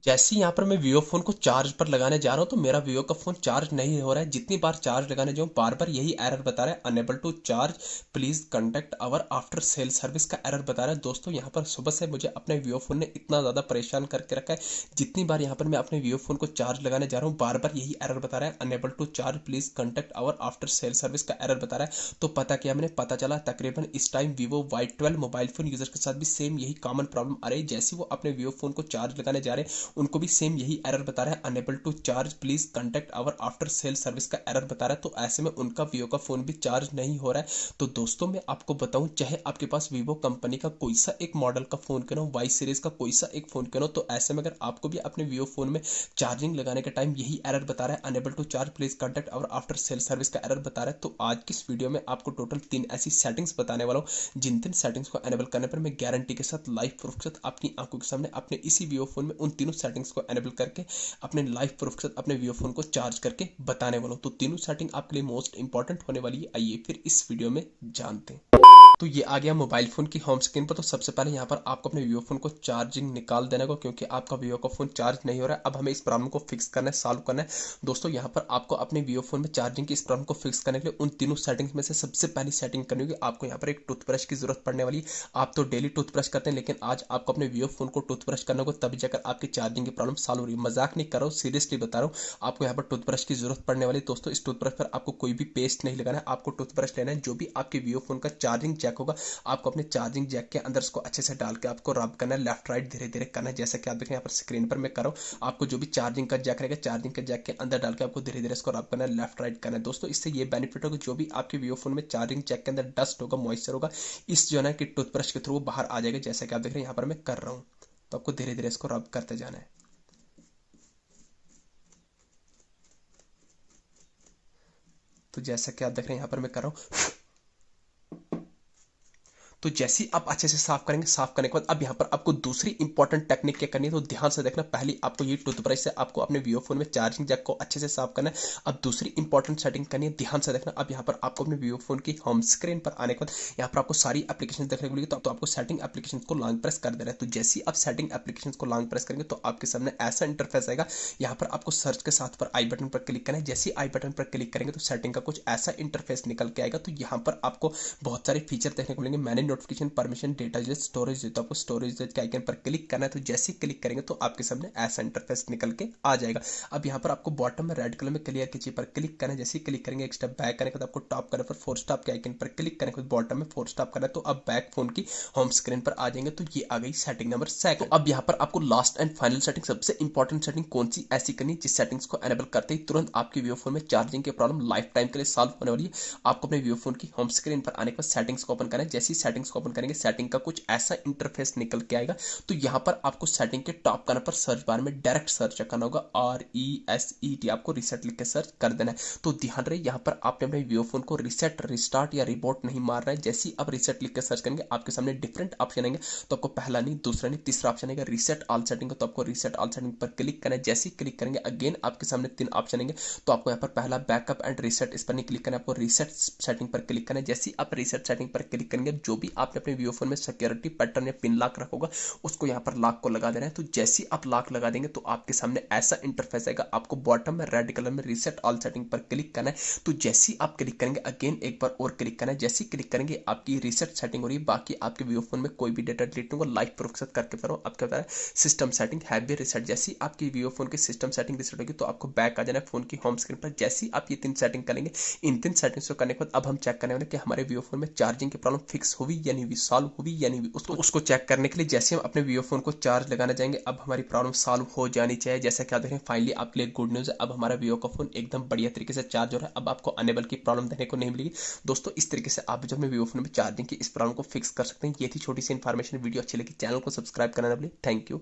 जैसे ही यहाँ पर मैं वीवो फ़ोन को चार्ज पर लगाने जा रहा हूँ तो मेरा वीवो का फ़ोन चार्ज नहीं हो रहा है। जितनी बार चार्ज लगाने जाऊँ बार बार यही एरर बता रहा है, unable to charge, please contact our after sale service का एरर बता रहा है। दोस्तों यहाँ पर सुबह से मुझे अपने वीवो फ़ोन ने इतना ज़्यादा परेशान करके रखा है। जितनी बार यहाँ पर मैं अपने वीवो फ़ोन को चार्ज लगाने जा रहा हूँ बार बार यही एरर बता रहा है, unable to charge, please contact our after sale service का एरर बता रहा है। तो पता किया मैंने, पता चला तकरीबन इस time Vivo Y12 mobile phone user के साथ भी सेम यही कॉमन प्रॉब्लम आ रही है। जैसे वो अपने वीवो फ़ोन को चार्ज लगाने जा रहे हैं उनको भी सेम यही एरर बता रहा है, unable to charge, please contact our after sale service का एरर बता रहा है। तो ऐसे में उनका वीवो का फोन भी चार्ज नहीं हो रहा है। तो दोस्तों मैं आपको बताऊं, चाहे आपके पास वीवो कंपनी का कोई सा एक मॉडल का फोन क्यों ना हो, वाई सीरीज का कोई सा एक फोन क्यों ना हो, तो ऐसे में अगर आपको भी अपने वीवो फोन में चार्जिंग लगाने के टाइम यही एरर बता रहा है, unable to charge, please contact our after sale service का एरर बता रहा है, तो आज की इस वीडियो में आपको टोटल 3 ऐसी सेटिंग्स बताने वाला हूं जिन 3 सेटिंग्स को एनेबल करने पर मैं गारंटी के साथ लाइव प्रूफ के साथ अपनी आंखों के सामने अपने इसी वीवो फोन में उन तीनों सेटिंग्स को एनेबल करके अपने लाइव प्रूफ के साथ अपने वीवो फोन को चार्ज करके बताने वाला हूं। तो तीनों सेटिंग आपके लिए मोस्ट इंपॉर्टेंट होने वाली है। आइए फिर इस वीडियो में जानते हैं। तो ये आ गया मोबाइल फोन की होम स्क्रीन पर। तो सबसे पहले यहाँ पर आपको अपने वीवो फोन को चार्जिंग निकाल देने को, क्योंकि आपका वीवो का फोन चार्ज नहीं हो रहा है। अब हमें इस प्रॉब्लम को फिक्स करना है, सॉल्व करना है। दोस्तों यहाँ पर आपको अपने वीवो फोन में चार्जिंग की इस प्रॉब्लम को फिक्स करने के लिए उन तीनों सेटिंग्स में से सबसे पहली सेटिंग करनी होगी। आपको यहाँ पर एक टूथब्रश की जरूरत पड़ने वाली है। आप तो डेली टूथब्रश करते हैं, लेकिन आज आपको अपने वीवो फोन को टूथब्रश करना होगा, तभी जाकर आपकी चार्जिंग की प्रॉब्लम सॉल्व हो रही है। मजाक नहीं कर रहा हूँ, सीरियसली बता रहा हूँ। आपको यहाँ पर टूथब्रश की जरूरत पड़ने वाली है। दोस्तों इस टूथब्रश पर आपको कोई भी पेस्ट नहीं लगाना है, आपको टूथब्रश लेना है जो भी आपके वीवो फोन का चार्जिंग जैक होगा, आपको अपने चार्जिंग जैक के अंदर इसको अच्छे से डाल के आपको रब करना है, लेफ्ट राइट धीरे धीरे करना है। जैसा कि आप देखें यहाँ पर स्क्रीन पर मैं कर रहा हूँ, आपको जो भी चार्जिंग का जैक रहेगा चार्जिंग के जैक के अंदर डाल के आपको धीरे धीरे इसको रब करना है, लेफ्ट राइट करना है। दोस्तों इससे ये बेनिफिट होगा, जो भी आपके वीवो फोन में चार्जिंग जैक के अंदर डस्ट होगा, मॉइस्चर होगा, इस जो है ना कि टूथब्रश के थ्रू बाहर आ जाएगा। जैसा कि आप देख रहे हैं यहाँ पर मैं कर रहा हूँ, तो आपको धीरे धीरे इसको रब करते जाना है। तो जैसा कि आप देख रहे हैं यहाँ पर मैं कर रहा हूँ। तो जैसे ही आप अच्छे से साफ करेंगे, साफ करने के बाद अब यहाँ पर आपको दूसरी इंपॉर्टेंट टेक्निक क्या करनी है, तो ध्यान से देखना। पहली आपको ये टूथब्रश से आपको अपने वीवो फोन में चार्जिंग जैक को अच्छे से साफ करना है। अब दूसरी इंपॉर्टेंट सेटिंग करनी है, ध्यान से देखना। अब यहाँ पर आपको अपने वीवो फोन की होम स्क्रीन पर आने के बाद यहाँ पर आपको सारी एप्लीकेशन देखने को मिलेगी। तो आपको सेटिंग एप्लीकेशन को लॉन्ग प्रेस कर देना है। तो जैसे ही आप सेटिंग एप्लीकेशन को लॉन्ग प्रेस करेंगे तो आपके सामने ऐसा इंटरफेस आएगा। यहाँ पर आपको सर्च के साथ पर आई बटन पर क्लिक करना है। जैसे ही आई बटन पर क्लिक करेंगे तो सेटिंग का कुछ ऐसा इंटरफेस निकल के आएगा। तो यहाँ पर आपको बहुत सारे फीचर देखने को मिलेंगे, मैंने notification, permission, data usage, storage, तो आपको स्टोरेज के आइकन पर क्लिक करना है। तो जैसे ही क्लिक करेंगे तो आपके सामने ऐसा इंटरफेस निकल के आ जाएगा। अब यहाँ पर आपको बॉटम में रेड कलर में क्लियर कीजिए पर क्लिक करना है। जैसे ही क्लिक करेंगे एक स्टेप बैक करने के बाद आपको टॉप करने पर 4 स्टॉप के आइकन पर क्लिक करने के बाद बॉटम में 4 स्टॉप करना है। तो अब बैक फोन की होम स्क्रीन पर आ जाएंगे। तो ये आ गई सेटिंग नंबर 2। तो अब यहाँ पर आपको लास्ट एंड फाइनल सेटिंग, सबसे इंपॉर्टेंट सेटिंग कौन सी ऐसी करनी है जिस सेटिंग्स को एनेबल करते ही तुरंत आपके वीवो फोन में चार्जिंग की प्रॉब्लम लाइफ टाइम के लिए सॉल्व होने वाली है। आपको अपने वीवो फोन की होम स्क्रीन पर आने के बाद सेटिंग्स को ओपन करना है। जैसे ही सेटिंग्स को ओपन करेंगे सेटिंग का कुछ ऐसा इंटरफेस निकल के आएगा। तो यहाँ पर आपको सेटिंग के टॉप करने पर सर्च बार में डायरेक्ट सर्च करना होगा, RESET, आपको रिसेट लिख के सर्च कर देना है। तो ध्यान रहे यहाँ पर आपने अपने वीवो फोन को रिसेट, रिस्टार्ट या रिबोट नहीं मारना है। जैसे ही आप रिसेट लिख के सर्च करेंगे आपके सामने डिफरेंट ऑप्शन आएंगे। तो आपको पहला नहीं, दूसरा नहीं, तीसरा ऑप्शन आएगा रिसेट ऑल सेटिंग, तो आपको रिसेट ऑल सेटिंग पर क्लिक करना है। जैसे ही क्लिक करेंगे अगेन आपके सामने 3 ऑप्शन आएंगे। तो आपको यहाँ पर पहला बैकअप एंड रिसेट, इस पर नहीं क्लिक करना है, आपको रिसेट सेटिंग पर क्लिक करना है। जैसे ही आप रिसेट सेटिंग पर क्लिक करेंगे जो भी आपने अपने वीवो फोन में सिक्योरिटी पैटर्न या पिन लॉक रखा होगा उसको यहाँ पर लॉक को लगा देना है। तो जैसे ही आप लॉक लगा देंगे तो आपके सामने ऐसा इंटरफेस आएगा। आपको बॉटम में रेड कलर में रिसेट ऑल सेटिंग पर क्लिक करना है। तो जैसे ही आप क्लिक करेंगे अगेन एक बार और क्लिक करना है। जैसे ही क्लिक करेंगे आपकी रिसेट सेटिंग हो रही है। बाकी आपके वीवो फोन में कोई भी डेटा डिलीट नहीं होगा। लाइव प्रूफ के साथ करके फिर आपका बता है सिस्टम सेटिंग हैवी रिसेट। जैसे ही आपकी वीवो फोन की सिस्टम सेटिंग रिसेट होगी तो आपको बैक आ जाना है फोन की होम स्क्रीन पर। जैसे ही आप ये 3 सेटिंग करेंगे, इन 3 सेटिंग्स को करने के बाद अब हम चेक करने वाले कि हमारे वीवो फोन में चार्जिंग की प्रॉब्लम फिक्स हुई या नहीं हुई, सॉल्व हुई या नहीं हुई। उसको चेक करने के लिए जैसे हम अपने वीवो फोन को चार्ज लगाने जाएंगे अब हमारी प्रॉब्लम सॉल्व हो जानी चाहिए। जैसा कि आप देख रहे हैं फाइनली आपके लिए गुड न्यूज़ है, अब हमारा वीवो का फोन एकदम बढ़िया तरीके से चार्ज हो रहा है। अब आपको अनेबल की प्रॉब्लम देखने को नहीं मिलेगी। दोस्तों इस तरीके से आप जो अपने वीवो फोन में चार्जिंग की इस प्रॉब्लम को फिक्स कर सकते हैं। ये थी छोटी सी इन्फॉर्मेशन। वीडियो अच्छी लगी चैनल को सब्सक्राइब करना ना भूलिए। Thank you.